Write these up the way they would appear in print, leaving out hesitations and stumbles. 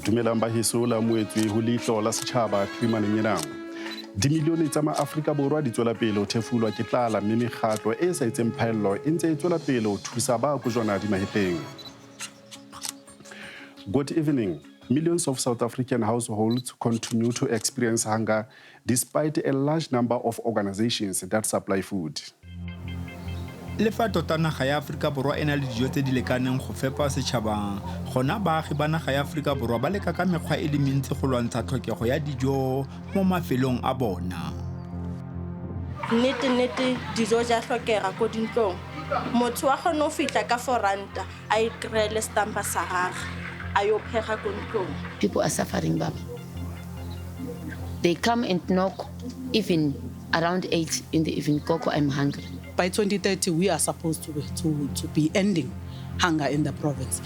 Dumelang baheso la moetswe ho leihlo la setjhaba tlemaneng ena. Dimilione tsa ma-Afrika Borwa di tswela pele ho thefulwa ke tlala mme mekgatlo e sa etseng phaello e ntse e tswela pele ho thusa ba kojwana di mahetleng. Good evening. Millions of South African households continue to experience hunger despite a large number of organizations that supply food. Le fa tota naga ya Afrika Borwa ena le dijo tse di lekaneng go fepa setšhaba, gona baagi ba naga ya Afrika Borwa ba leka ka mekgwa e le mentsi go lwantsha tlhokego ya dijo mo mafelong a bona. Nnete dijo ja tlhokega ko dintlong. Motho wa gone o fitla ka R4 a ikrele stampa sa gagwe a yo phega ko ntlong. People are suffering, Baba. They come and knock even around 8 in the evening. Coco, I'm hungry. By 2030, we are supposed to be ending hunger in the province.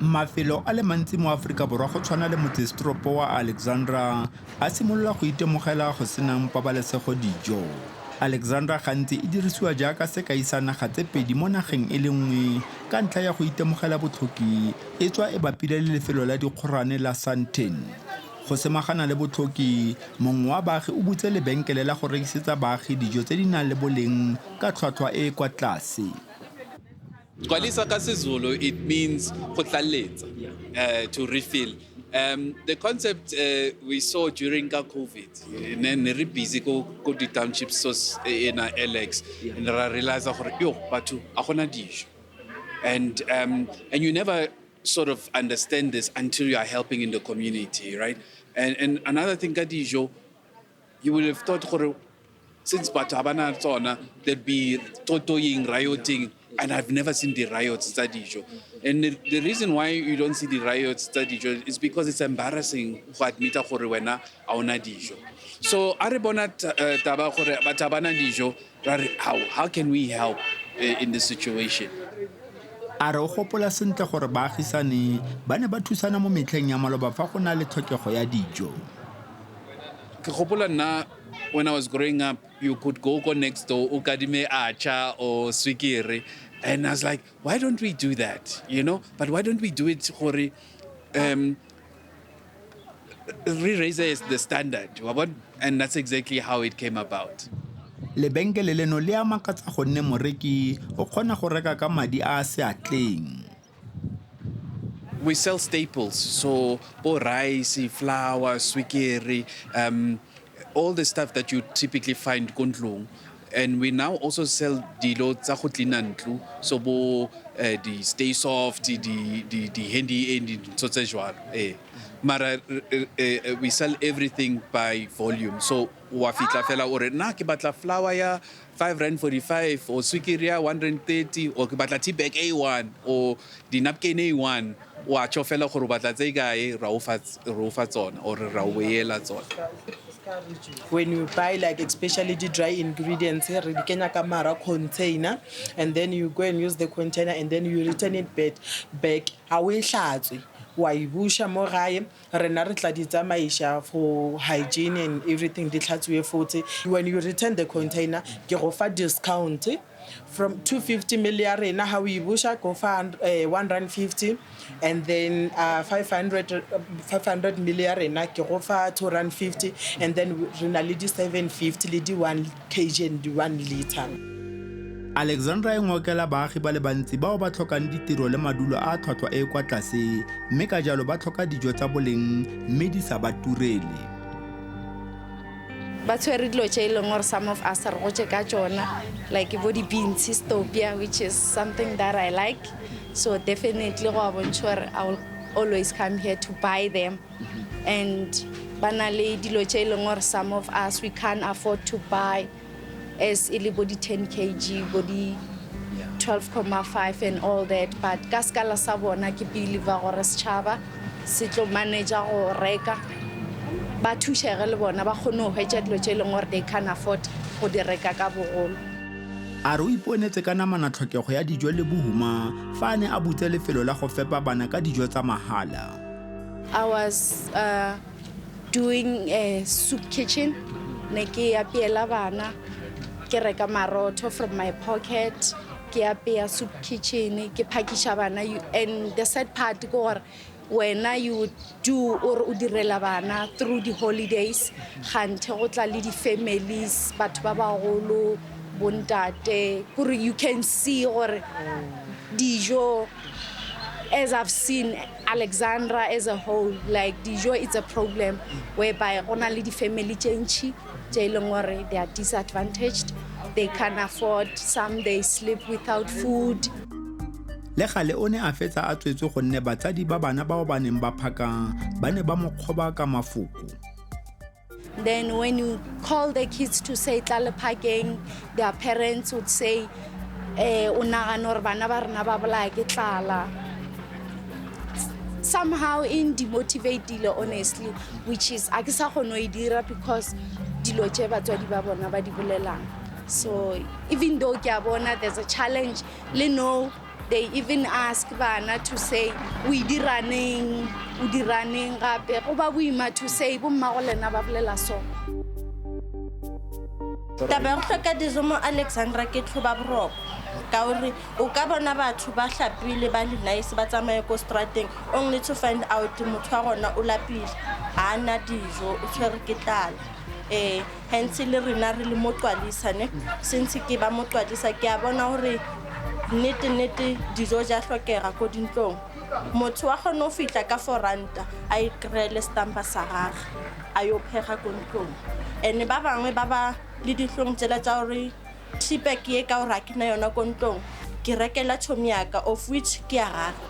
Mafelo a le mantsi mo Afrika Borwa go tshwana le motsesetoropong wa Alexandra a simolola go itemogela go senang pabalesego dijo. Alexandra gantsi e dirisiwa jaaka sekai sa naga tse pedi mo nageng e le nngwe ka ntlha ya go itemogela botlhoki e tswa e bapile le lefelo la dikgorane la Sandton. Go semagana le botlhoki, mongwe wa baagi o butse lebenkele la go rekisetsa baagi dijo tse di nang le boleng ka tlhwatlhwa e kwa tlase. Kwalisa ka siZulu, it means to refill. The concept we saw during COVID, ne busy go the townships in Alex, and I realized and you never sort of understand this until you are helping in the community, right? And another thing, Kadijo, you would have thought since Batabana Tona, there'd be totoing, rioting. And I've never seen the riots at Dijo. And the reason why you don't see the riots at Dijo is because it's embarrassing to admit that wena auna Dijo. So Aribona Taba Batabana Dijo, how can we help in this situation? A re o gopola sentle gore baagisane ba ne ba thusana mo metlheng ya maloba fa go na le tlhokego ya dijo. Ke gopola nna when I was growing up, you could go next door, ukadime acha or swikiri, and I was like, why don't we do that? You know, but why don't we do it for re-raise the standard? And that's exactly how it came about. Lebenkele leno le a makatsa gonne moreki o kgona go reka ka madi a seatleng. We sell staples, so rice, flour, swikiri, all the stuff that you typically find kondlong. And we now also sell dilo tsa go tlina ntlo, so the stay soft, the handy end tse jwalo. Mara we sell everything by volume. So wa fitla fela ore na ke batla flour ya R5.45 or swikiri ya R1.30 or ke batla tea bag A1 or the napkin A1. Wa chofela gore batla tse gae ra o fa tsona or ra o ela tsona. When you buy like especially the dry ingredients here, the Kenya Kamara container, and then you go and use the container and then you return it back. How we shatswe. Why busha mo gae rena re tla di tsamaisha for hygiene and everything di tlhatswe futhi. When you return the container, ke go fa discount from 250 million how we busha go for R1.50 and then 500 million ke go for R2.50 and then rena le di 750 le di 1 kg and di 1 liter. Alexandra e ngokela baagi ba le bantsi bao ba tlhokang ditiro le madulo a tlhwatlhwa e kwa tlase mme ka jalo ba tlhoka dijo tsa boleng mme di sa ba turele. Ba tshwere dilo tse e leng gore some of us re go ka tsona like bo di beans stopia, which is something that I like, so definitely go a bontsha gore I will always come here to buy them. And bana le dilo tse e leng gore some of us we can't afford to buy as ili body 10 kg, body 12.5 and all that, but ka skala sa bona ke believe gore setšhaba se tlo manage go reka ba thušege le bona ba kgone go hwetša dilo tše e leng gore they can afford go di reka ka bogolo. A re o iponetse ka namana tlhokego ya dijo le bohuma fa ne a butse lefelo la go fepa bana ka dijo tsa mahala. I was doing a soup kitchen ne ke apeela bana ke reka marotho from my pocket ke apeya soup kitchen ke phakisha bana and the sad part ke gore wena you do or o direla bana through the holidays gante go tla le di families batho ba bagolo bontate gore you can see gore dijo as I've seen Alexandra as a whole, like dijo it's a problem whereby only the family change they are disadvantaged, they can't afford, some they sleep without food. Le gale o ne a fetsa a tswetswe go nne batsadi ba bana bao ba neng ba phaka ba ne ba mo kgoba ka mafoko. Then when you call the kids to say tlale phakeng, their parents would say o nagana gore bana ba rena ba bolaya ke tlala. Somehow in demotivated honestly, which is a ke sa kgone go dira because dilo tše batswadi ba bona ba di bolelang. So even though ke a bona there's a challenge, le no, they even ask bana to say we diraneng gape go ba boima to say bo mmago lena ba bolela so. Taba go hloka dijo mo Alexandra ke tlhoba boroko ka gore o ka bona batho ba hlapile ba le nice ba tsamaye ko strateng only to find out motho wa gona o lapile ha ana dijo o tshwere ke tlala hence le rena re le mo twalisane since ke ba mo twalisa ke a bona gore nete dijo ja hlokega ko dintlong motho wa gona o fitla ka 4 ranta a ikrele stampa sa gagwe a yo phega ko ntlong ene ba bangwe ba ba le dihlong tsela tsa gore tipe ke ka o rakina yona ko ntlong ke rekela thomiaka of which ke a gagwe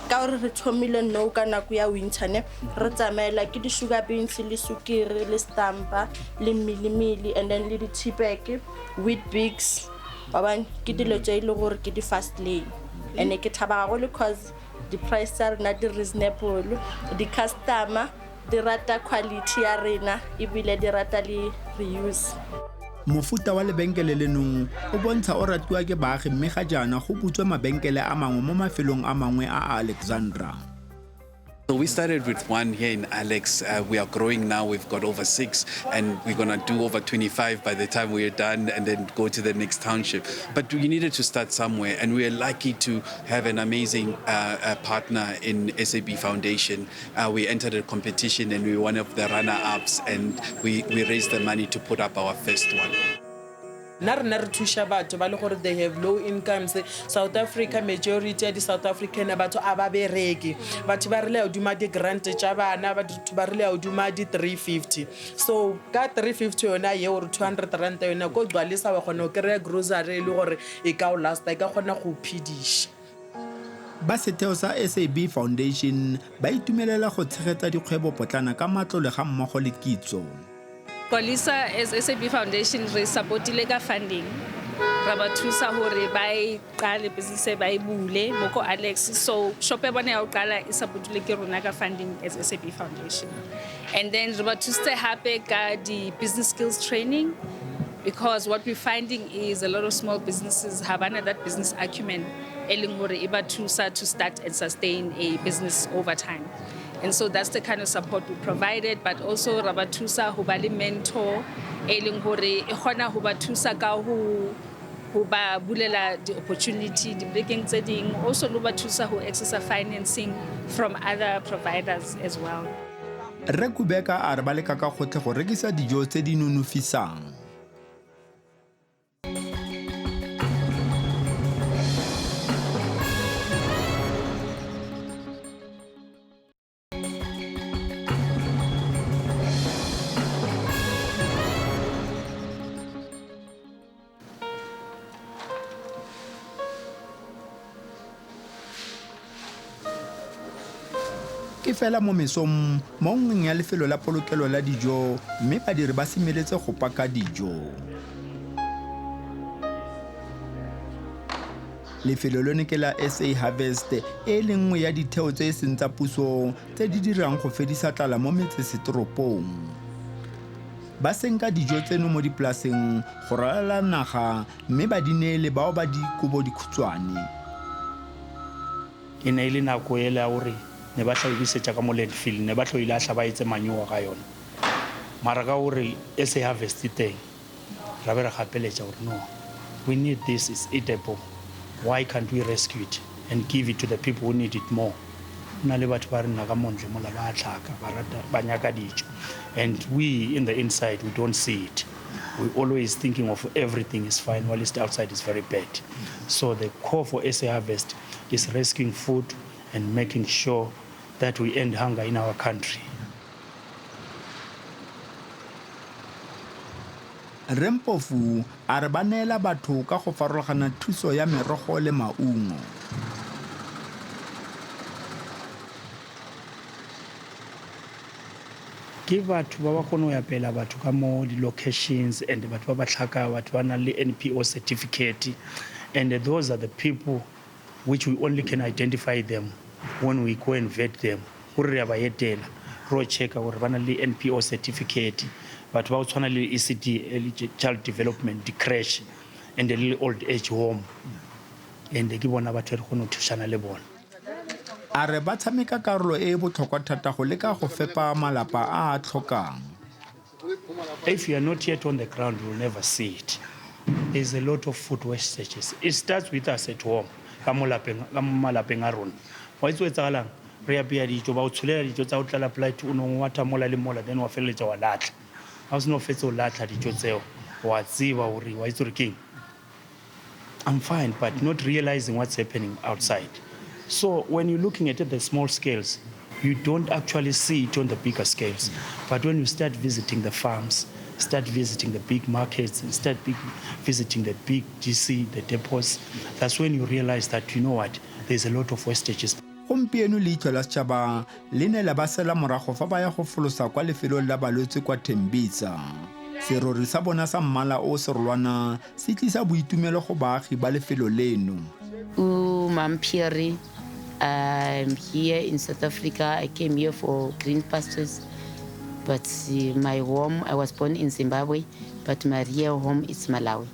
ka gore re thomile no ka nako ya winter ne re tsamaela ke di sugar beans le sukiri le stampa le milimili and then le di tipe wheat bix ba bang ke dilo tse ile gore ke di fast lane ene ke thaba go le cause the price are not reasonable the customer di rata quality ya rena ebile di rata le reuse. Mofuta wa lebenkele leno o bontsha o ratiwa ke baagi mme ga jaana go butswe mabenkele a mangwe mo mafelong a mangwe a Alexandra. So we started with one here in Alex. We are growing now. We've got over 6, and we're going to do over 25 by the time we're done and then go to the next township. But we needed to start somewhere, and we are lucky to have an amazing partner in SAB Foundation. We entered a competition, and we were one of the runner-ups, and we raised the money to put up our first one. Re thusha batho ba le gore they have low incomes. South Africa majority ya di South African batho a ba bereke batho ba rile oduma di grant tša bana batho ba rile oduma di 350 so ka 350 yona ye or 200 rand yona go dwalisa wa gona o kry grocery le gore e ka o last e ka gona go phidisha. Ba setheo sa SAB Foundation ba itumelela go tshegetsa dikgwebo potlana ka matlole ga mmogo le kitso. Kolisa as SAB Foundation re supportile ka funding ra ba thusa hore ba iqale business ba ibule mo ko Alex so shop e bona ya o qala e supportile ke rona ka funding as SAB Foundation and then re ba thusa hape ka di business skills training because what we're finding is a lot of small businesses have that business acumen eleng hore e ba thusa to start and sustain a business over time. And so that's the kind of support we provided, but also Rabatusa who bali mentor, eling hore e khona ho bathusa ka ho ba bulela the opportunity, the breaking tseding, also lo bathusa ho access financing from other providers as well. Re kubeka a re ba leka ka gotle go rekisa dijo tse di nonofisang. Ke fela mo mesong mo ngeng ya lefelo la polokelo la dijo mme badiri ba semeletse go paka dijo. Lefelo lone ke la SA Harvest e lengwe ya ditheo tse seng tsa puso tse di dirang go fedisa tlala mo metsesetoropong. Ba senka dijo tseno mo dipolaseng go ralala naga mme ba di neele bao ba di kobo dikhutshwane. E ne ile nako ele ya gore ne ba tla ibisetsa ka mo landfill ne ba tlo ile a hlaba etse manyoa ga yona Maragauri SA harvest thing. Rabera Hapeleja or no. We need this, it's eatable. Why can't we rescue it and give it to the people who need it more? And we in the inside, we don't see it. We're always thinking of everything is fine, while the outside is very bad. So the core for SA Harvest is rescuing food and making sure that we end hunger in our country. Rempofu a re ba neela batho ka go farologana thuso ya merogo le maungo. Ke batho ba ba kgone go yapela batho ka mo di-locations and batho ba ba tlhaka batho ba na le NPO certificate, and those are the people which we only can identify them when we go and vet them. Gore re a ba etela ro checka gore ba na le NPO certificate, batho ba go tshwana le ECD, early child development, di-crash and a little old age home, and ke bona batho re kgone go thušana le bona. A re ba tshameka karolo e botlhokwa thata go leka go fepa malapa a tlhokang. If you are not yet on the ground, you will never see it. There's a lot of food wastages. It starts with us at home. Ka malapeng a rona. Wa itse tsagalang re apea dijo ba o tsholela dijo tsa o tlala plate o no wa tamola le mola, then wa feleletsa wa latla. Ha o se no fetse o latla dijo tseo wa tsiba hore wa itse re keng. I'm fine, but not realizing what's happening outside. So when you're looking at the small scales, you don't actually see it on the bigger scales. But when you start visiting the farms, start visiting the big markets, and start visiting the big GC, the depots, that's when you realize that, you know what, there's a lot of wastages. Gompieno leitlho la setšhaba le ne la ba sela morago fa ba ya go folosa kwa lefelong la balwetse kwa Tembisa. Serori sa bona sa mmala o serolwana se tlisa boitumelo go baagi ba lefelo leno. Mampiri, I'm here in South Africa. I came here for green pastures, but my home, I was born in Zimbabwe, but my real home is Malawi.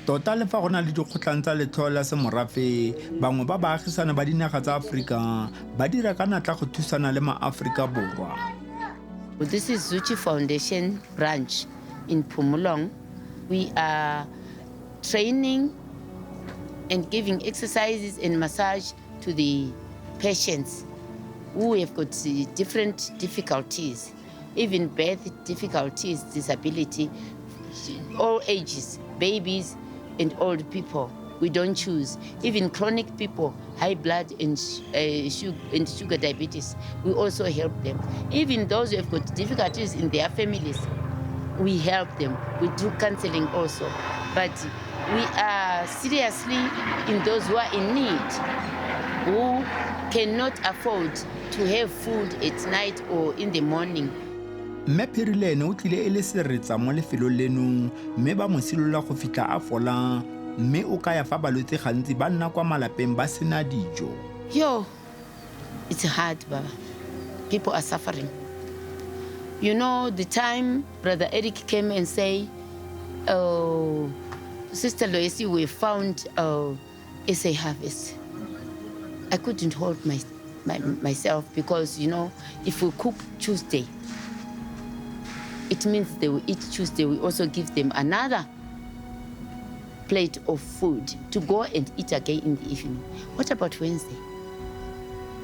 Tota le fa go na le dikgotlang tsa letlho la semorafe, bangwe ba baagisane ba dinaga tsa Afrika ba dira ka natla go thusana le maAfrika Borwa. This is Zuchi Foundation branch in Pumulong. We are training and giving exercises and massage to the patients who have got different difficulties, even birth difficulties, disability, all ages, babies and old people. We don't choose. Even chronic people, high blood and sugar diabetes, we also help them. Even those who have got difficulties in their families, we help them. We do counseling also. But we are seriously in those who are in need, who cannot afford to have food at night or in the morning. Mme Phirilene o tlile e le seretsa mo lefelong leno mme ba mo silola go fitlha a fola mme o ka ya fa balwetse gantsi ba nna kwa malapeng ba sena dijo. Yo, it's hard, Baba. People are suffering. You know, the time Brother Eric came and say, oh, Sister Loisi, we found SA Harvest. I couldn't hold myself because, you know, if we cook Tuesday, it means they will eat Tuesday. We also give them another plate of food to go and eat again in the evening. What about Wednesday?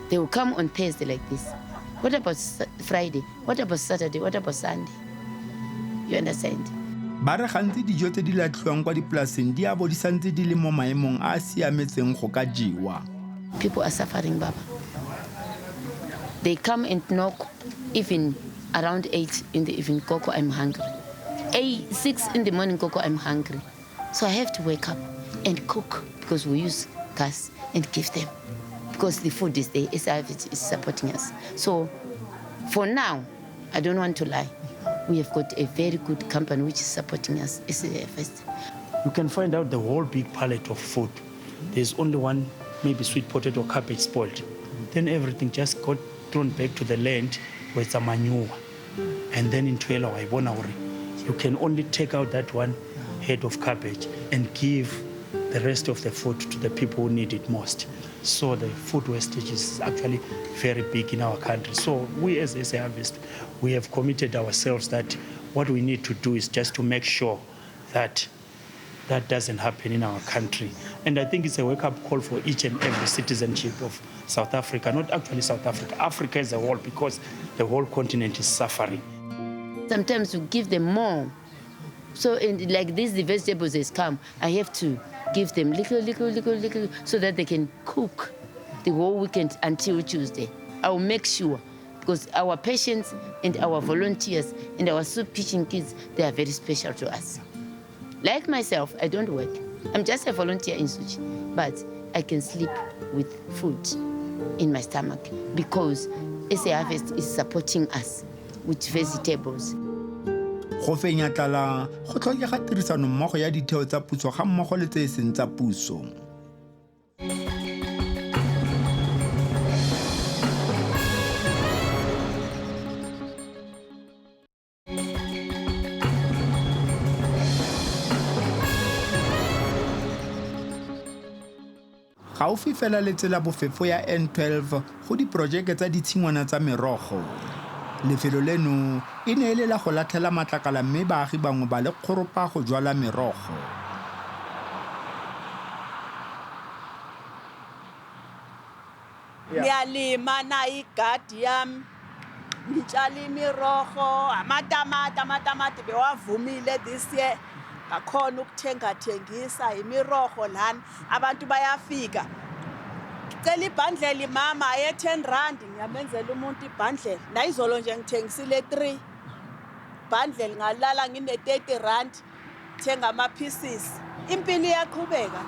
They will come on Thursday like this. What about Friday? What about Saturday? What about Sunday? You understand? Ba re gantsi dijo tse di latlhiwang kwa dipolaseng di a bo di santse di le mo maemong a siametseng go ka jiwa. People are suffering, Baba. They come and knock even around 8 in the evening, Coco, I'm hungry. 6 in the morning, Coco, I'm hungry. So I have to wake up and cook because we use gas and give them. Because the food is there, SABC is supporting us. So for now, I don't want to lie. We have got a very good company which is supporting us. First. You can find out the whole big palette of food. There's only one, maybe sweet potato, cabbage spoiled. Then everything just got thrown back to the land where it's a manure. And then in Tuela, you can only take out that one head of cabbage and give the rest of the food to the people who need it most. So the food wastage is actually very big in our country. So we as SA Harvest, we have committed ourselves that what we need to do is just to make sure that that doesn't happen in our country. And I think it's a wake-up call for each and every citizenship of South Africa, not actually South Africa, Africa as a whole, because the whole continent is suffering. Sometimes we give them more. So like this, the vegetables has come, I have to give them little, so that they can cook the whole weekend until Tuesday. I will make sure, because our patients and our volunteers and our soup kitchen kids, they are very special to us. Like myself, I don't work. I'm just a volunteer in Suchi, but I can sleep with food in my stomach because SA Harvest is supporting us with vegetables. Go fenya tlala go tlhokega tirisano mmogo ya ditheo tsa puso ga mmogo le tse seng tsa puso. Gaufi fela le tsela bofefo ya N12 go diporojeke tsa ditshingwana tsa merogo. Lefelo leno e ne le la go latlhela matlakala mme baagi bangwe ba le kgoropa go jwala merogo. Ngiyalima na igadi yami, ngitshala imirogo, amatamati bewavumile this year. Ngakhona ukuthengathengisa imirogo lana, abantu bayafika. Cela ibhandlela mama aye 10 rand, ngiyamenzela umuntu ibhandlela. Nayizolo nje ngithengisile 3 bhandlela, ngalala ngine 30 rand, thenga ama pieces. Impilo iyaqhubeka.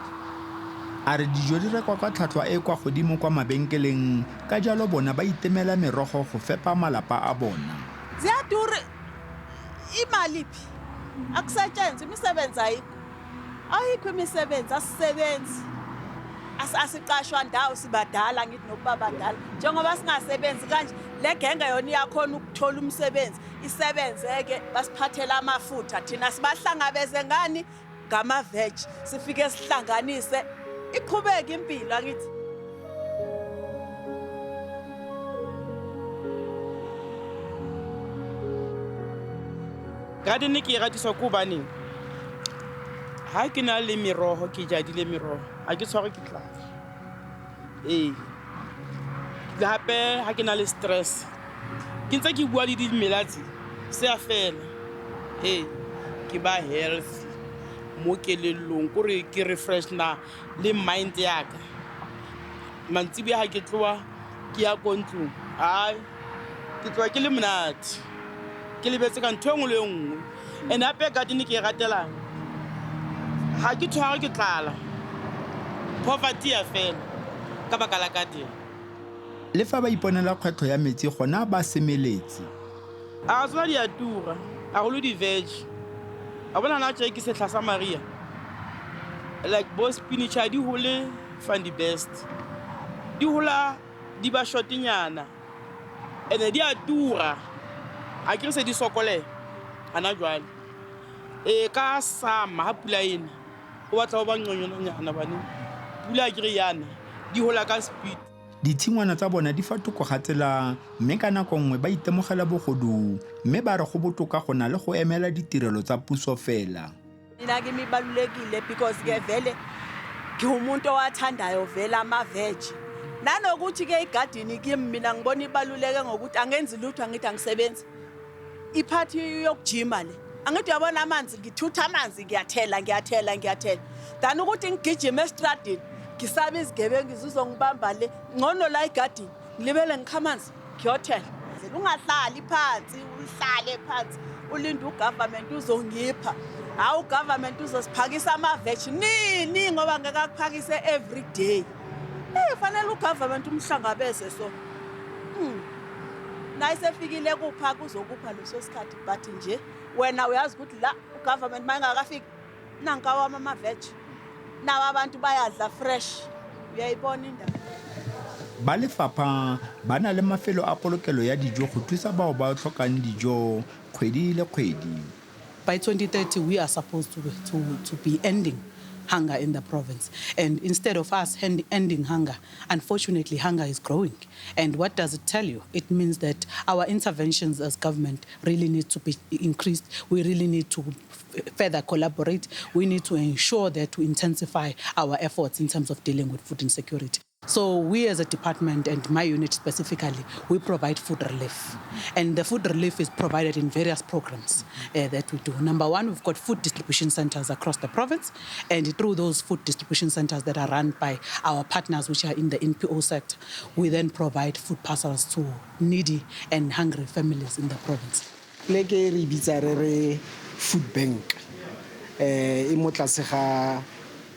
A re dijo di rekwa ka tlhwatlhwa e kwa godimo kwa mabenkeleng, ka jalo bona ba itemela merogo go fepa malapa a bona. Ziyadura imali phi? Akusetshenzwe imisebenzi ayikho imisebenzi asisebenzi. Asiqashwa ndawo sibadala ngithi nokubabadala. Njengoba singasebenzi kanje le genge yona iyakhona ukuthola umsebenzi, isebenzeke basiphathela amafutha. Thina sibahlangabeze ngani ngama veg. Sifike sihlanganise iqhubeke impilo akithi. Gardening ke ratisa go baneng ha ke na le merogo ke jadile merogo ha ke tshware ke tlala gape ha ke na le stress ke ntse ke bua le dimelatsi se a fela ke ba health mo kelelong gore ke refresh na le mind ya ka mantsibi ha ke tloa ke ya kontlong ke tloa ke le monate ke lebetse ka ntho engwe le engwe and hape gardening ke ratela ha ke tshwara ke tlala poverty ya fela ka baka la gardening. Le fa ba iponela kgwetlho ya metsi gona ba semeletse. A tsona di a tura a go le di veg a bona na tse ke setla sa Maria like bo spinach di hole find the best di hola di ba shortinyana ene di a tura a ke se di sokole ana jwale ka sama ha pula ina o batla ba ngonyonyana bane pula ke re yana di hola ka speed. Ditshingwana tsa bona di fatoko ga tsela mme ka nako nngwe ba itemogela bogodu mme ba re go botoka go na le go emela ditirelo tsa puso fela. Mina ke mibalulekile because ke vele ke umuntu owathandayo vela ama veg. Nanokuthi ke igarden kimi mina ngibona ibaluleke ngokuthi angenzi lutho angithi angisebenzi. Iphathi yokujima le. Angithi uyabona amanzi ngithutha amanzi ngiyathela. Dan ukuthi ngigijime estradini ngisabe izigebengu zizongibamba le ngcono la igarden ngilibele ngikhamanzi ngiyothela. Ungahlali phansi uhlale phansi ulinde ugovernment uzongipha. Hawu government uzosiphakisa ama veg nini ngoba ngeke akuphakise every day. Fanele ugovernment umhlangabeze so. Nayisefikile kupha kuzokupha leso sikhathi but nje wena uyazi ukuthi la ugovernment mayingakafiki nankawa ama veg nawa abantu bayadla fresh uyayibona indaba. Ba lefapha ba na le mafelo a polokelo ya dijo go thusa bao ba tlhokang dijo kgwedi le kgwedi. By 2030 we are supposed to be ending hunger in the province. And instead of us ending hunger, unfortunately, hunger is growing. And what does it tell you? It means that our interventions as government really need to be increased. We really need to further collaborate. We need to ensure that we intensify our efforts in terms of dealing with food insecurity. So we as a department, and my unit specifically, we provide food relief. And the food relief is provided in various programs that we do. Number one, we've got food distribution centers across the province. And through those food distribution centers that are run by our partners, which are in the NPO sector, we then provide food parcels to needy and hungry families in the province. Food bank e mo tlase ga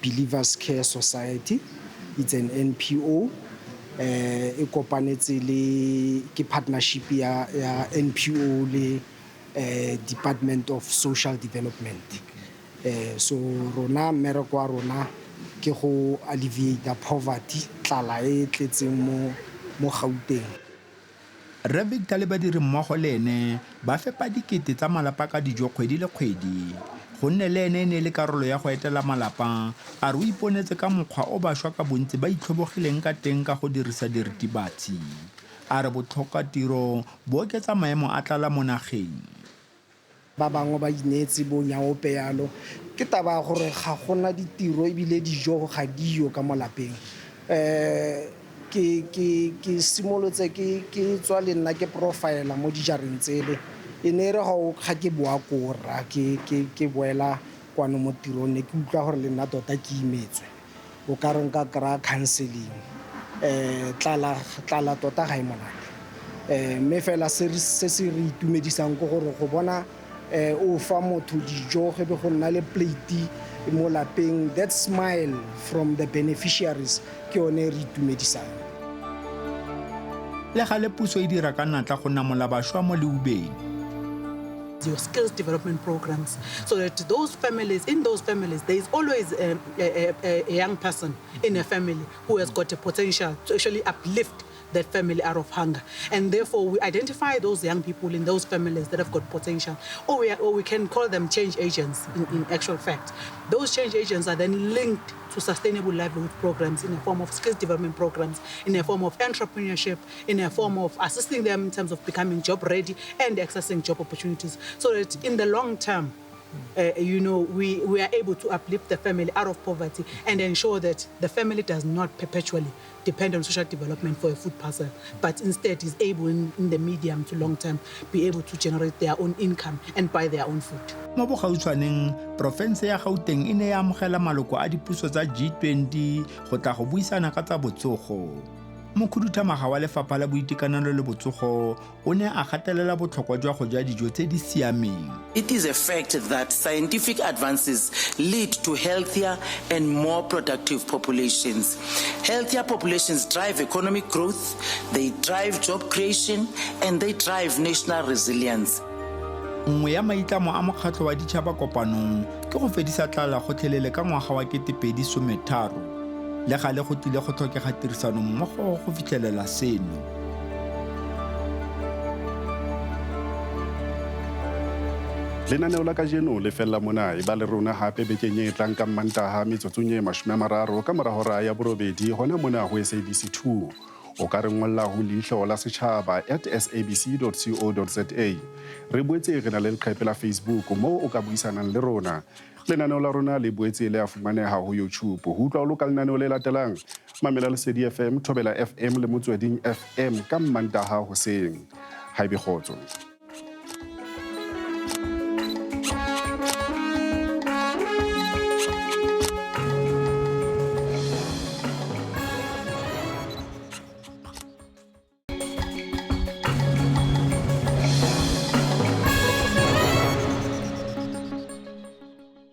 Believers Care Society. It's an NPO. E kopanetse le ke partnership ya NPO le Department of Social Development. So rona mmereko wa rona ke go alleviate the poverty tlala e tletseng mo Gauteng. Re Victor le badiri mmogo le ene ba fepa dikete tsa malapa ka dijo kgwedi le kgwedi. Go nne le ene ne le karolo ya go etela malapa a re o iponetse ka mokgwa o bašwa ka bontsi ba itlhobogileng ka teng ka go dirisa diritibatsi. A re botlhoka tiro bo oketsa maemo a tlala mo nageng. Ba bangwe ba inetse bo nyaope yalo ke taba gore ga gona ditiro ebile dijo ga diyo ka molapeng. Ke simolotse ke tswa le nna ke profile mo dijareng tsele e ne re ga ke boa kora ke boela kwano mo tirong ne ke utlwa gore le nna tota ke imetswe o ka re nka kra counseling tlala tota ga e monate mme fela se se re itumedisang go gore go bona o fa motho dijo ge be go nna le plate mo lapeng. That smile from the beneficiaries ke one re itumedisang. Le gale puso e dira ka natla go namola bašwa mo leubeng. Your skills development programs, so that in those families, there is always a young person in a family who has got a potential to actually uplift that family out of hunger. And therefore, we identify those young people in those families that have got potential, or we can call them change agents in actual fact. Those change agents are then linked to sustainable livelihood programs in a form of skills development programs, in a form of entrepreneurship, in a form of assisting them in terms of becoming job ready and accessing job opportunities, so that in the long term, we are able to uplift the family out of poverty and ensure that the family does not perpetually depend on social development for a food parcel, but instead is able in the medium to long term be able to generate their own income and buy their own food. Mo bogautshwaneng profense ya Gauteng e ne ya amogela maloko a dipuso tsa G20 go tla go buisana ka tsa botsogo. Mokhuduthamaga wa lefapha la boitekanelo le botsogo o ne a gatelela botlhokwa jwa go ja dijo tse di siameng. It is a fact that scientific advances lead to healthier and more productive populations. Healthier populations drive economic growth, they drive job creation, and they drive national resilience. Nngwe ya maitlamo a mokgatlho wa ditšhaba kopanong ke go fedisa tlala gotlhelele ka ngwaga wa 2013. Le gale go tile go tlhokega tirisano mmogo go fitlhelela seno. Lenaneo la kajeno le fella mona e ba le rona hape bekeng e tlang ka Mantaha metsotsong e 30 ka mora hora ya borobedi hona mona ho SABC 2. O ka re ngolla ho leihlo la setjhaba @sabc.co.za. Re boetse re na le leqephe la Facebook moo o ka buisanang le rona. Lenaneo la rona le boetse le a fumaneha ho YouTube. Ho utlwa o loka lenaneo le latelang, mamela Lesedi FM, Thobela FM le Motsweding FM ka Mantaha hoseng. Haebe kgotso.